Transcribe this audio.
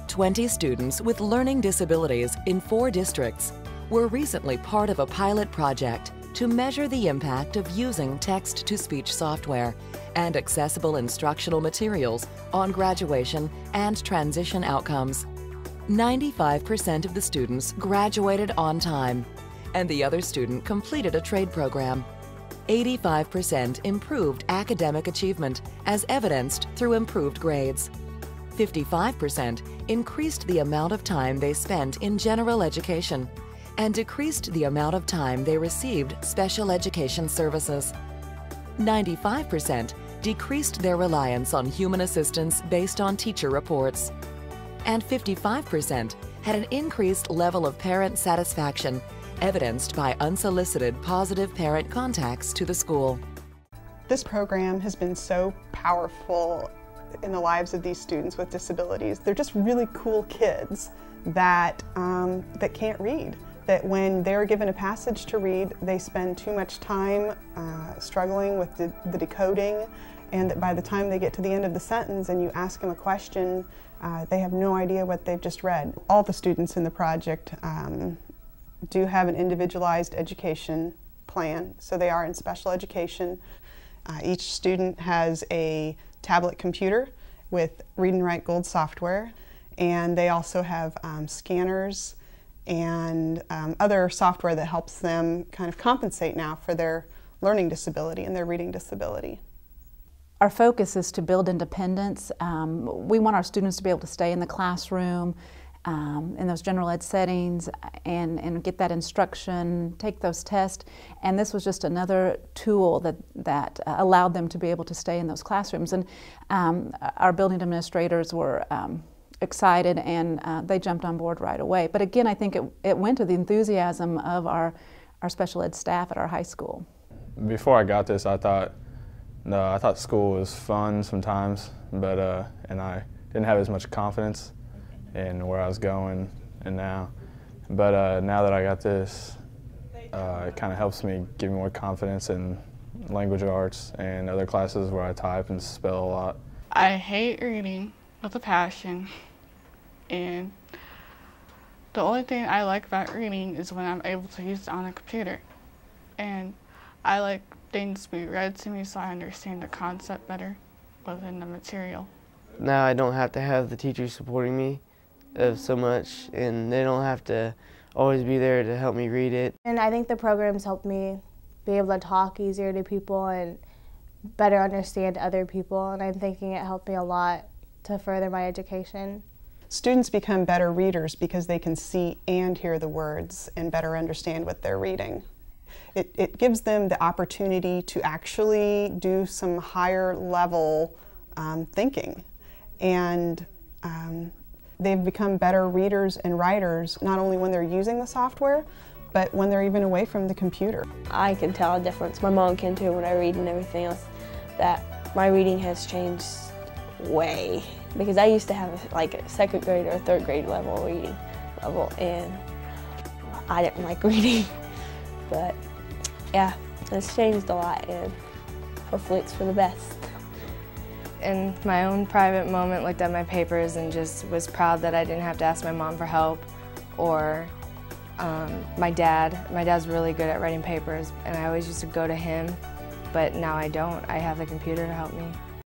20 students with learning disabilities in 4 districts were recently part of a pilot project to measure the impact of using text-to-speech software and accessible instructional materials on graduation and transition outcomes. 95% of the students graduated on time, and the other student completed a trade program. 85% improved academic achievement as evidenced through improved grades. 55% increased the amount of time they spent in general education and decreased the amount of time they received special education services. 95% decreased their reliance on human assistance based on teacher reports. And 55% had an increased level of parent satisfaction, evidenced by unsolicited positive parent contacts to the school. This program has been so powerful in the lives of these students with disabilities. They're just really cool kids that can't read. That when they're given a passage to read, they spend too much time struggling with the decoding, and that by the time they get to the end of the sentence and you ask them a question, they have no idea what they've just read. All the students in the project do have an individualized education plan, so they are in special education. Each student has a tablet computer with Read and Write Gold software, and they also have scanners and other software that helps them kind of compensate now for their learning disability and their reading disability. Our focus is to build independence. We want our students to be able to stay in the classroom, in those general ed settings, and get that instruction, take those tests. And this was just another tool that allowed them to be able to stay in those classrooms. And our building administrators were excited, and they jumped on board right away. But again, I think it went to the enthusiasm of our special ed staff at our high school. Before I got this, I thought school was fun sometimes, but and I didn't have as much confidence in where I was going and now. But now that I got this, it kind of helps me give me more confidence in language arts and other classes where I type and spell a lot. I hate reading with a passion, and the only thing I like about reading is when I'm able to use it on a computer. And I like things to be read to me so I understand the concept better within the material. Now I don't have to have the teachers supporting me so much, and they don't have to always be there to help me read it. And I think the programs helped me be able to talk easier to people and better understand other people, and I'm thinking it helped me a lot to further my education. Students become better readers because they can see and hear the words and better understand what they're reading. It gives them the opportunity to actually do some higher level thinking, and they've become better readers and writers not only when they're using the software, but when they're even away from the computer. I can tell a difference. My mom can too when I read and everything else, that my reading has changed way. Because I used to have like a 2nd grade or 3rd grade level reading level, and I didn't like reading. But yeah, it's changed a lot, and hopefully it's for the best. In my own private moment, looked at my papers and just was proud that I didn't have to ask my mom for help, or my dad. My dad's really good at writing papers, and I always used to go to him, but now I don't. I have the computer to help me.